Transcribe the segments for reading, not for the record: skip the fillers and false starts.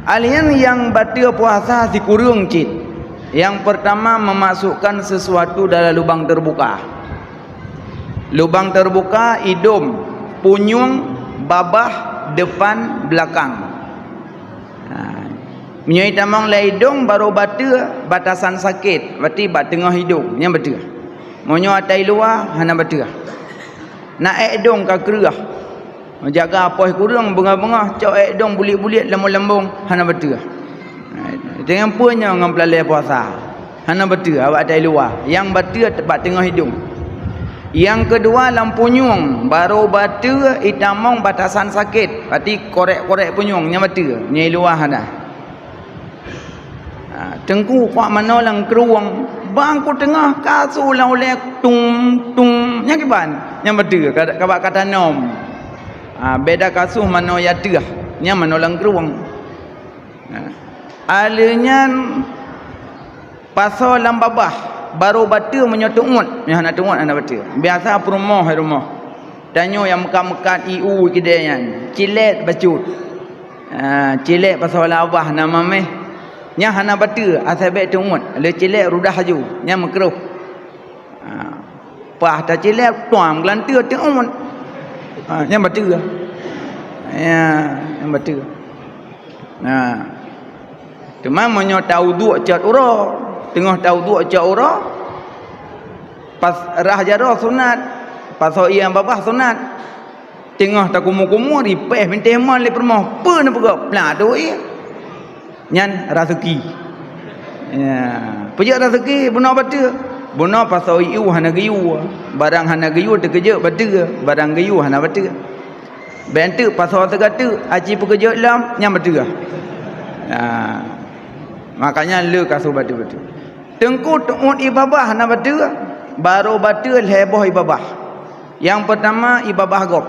Alian yang batal puasa si kurung cit. Yang pertama, memasukkan sesuatu dalam lubang terbuka. Lubang terbuka, hidung, punyung, babah, depan, belakang. Menyai tamang le hidung baru batal batasan sakit. Berarti bat tengah hidung yang batal. Monyo atai luar hana batal. Nak hidung ka kerah. Jaga apa kurang bengah-bengah cak hidung bulit-bulit lambung-lambung hana batal. Jangan punya dengan pelalai puasa. Hana betul awak dari luar. Yang betul tempat tengah hidung. Yang kedua lampunyung. Baru betul itamong batasan sakit. Berarti korek-korek punyung. Yang betul. Nyai luar hana. Tengku kuat mana lang keruang. Bangku tengah kasu lah oleh tung. Yang kiban. Yang betul. Kabak kata nom. Beda kasuh mana yadah. Yang mana lang keruang. Alinya pasal lam babah baru batal menyotungut yang nak tungut anak batal biasa rumah tanyo yang mekat-mekat iu kedaian cilet bacut cilet pasal labah nama meh nya hana batal asal baik tungut le cilet rudah haju nya makruh pah ta cilet tuam gelantir tungut yang batal yang batal cuma menyo tauduk cat ura tengah tauduk cat ura pas rah jara sunat pasal yang babah sunat tengah tak kumu-kumu ripeh menteh man le permah pe na pegak pla tu nyan rezeki ya pejak rezeki benar betul benar pasal iu hana gayu barang hana gayu terkejut betul barang gayu hana betul bentuk pasal tegatu aji pekerja lam nyam betul makanya le kasu betul-betul. Tengku tuut ibabah na betul baru betul heboh ibabah. Yang pertama ibabah gop.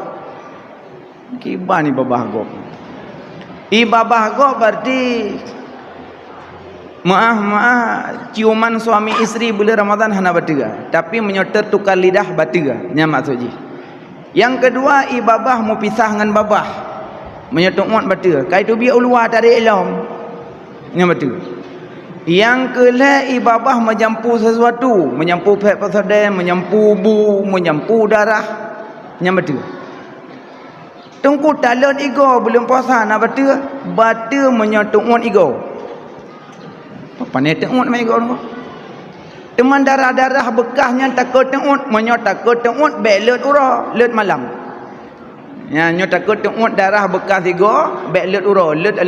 Kiban ibabah gop. Ibabah gop berarti maaf ciuman suami isteri bulan Ramadan hana betul. Tapi menyoter tukar lidah betul. Nya maksudnya. Yang kedua ibabah mu pisah dengan babah. Menyoter uat betul. Kai tu biar ulua tarik ilmu. Nya betul. Yang kelak ibabah menyampu sesuatu, menyampu pek pasada, menyampu bu, menyampu darah, yang betul. Tungku talon ego belum puasa nak betul, batal menyotungun ego. Apa ni tungun mai ego? Teman darah-darah bekasnya takut tungun, menyot takut tungun belut ura, lut malam. Ya nyot takut tungun darah bekas ego, belut ura, lut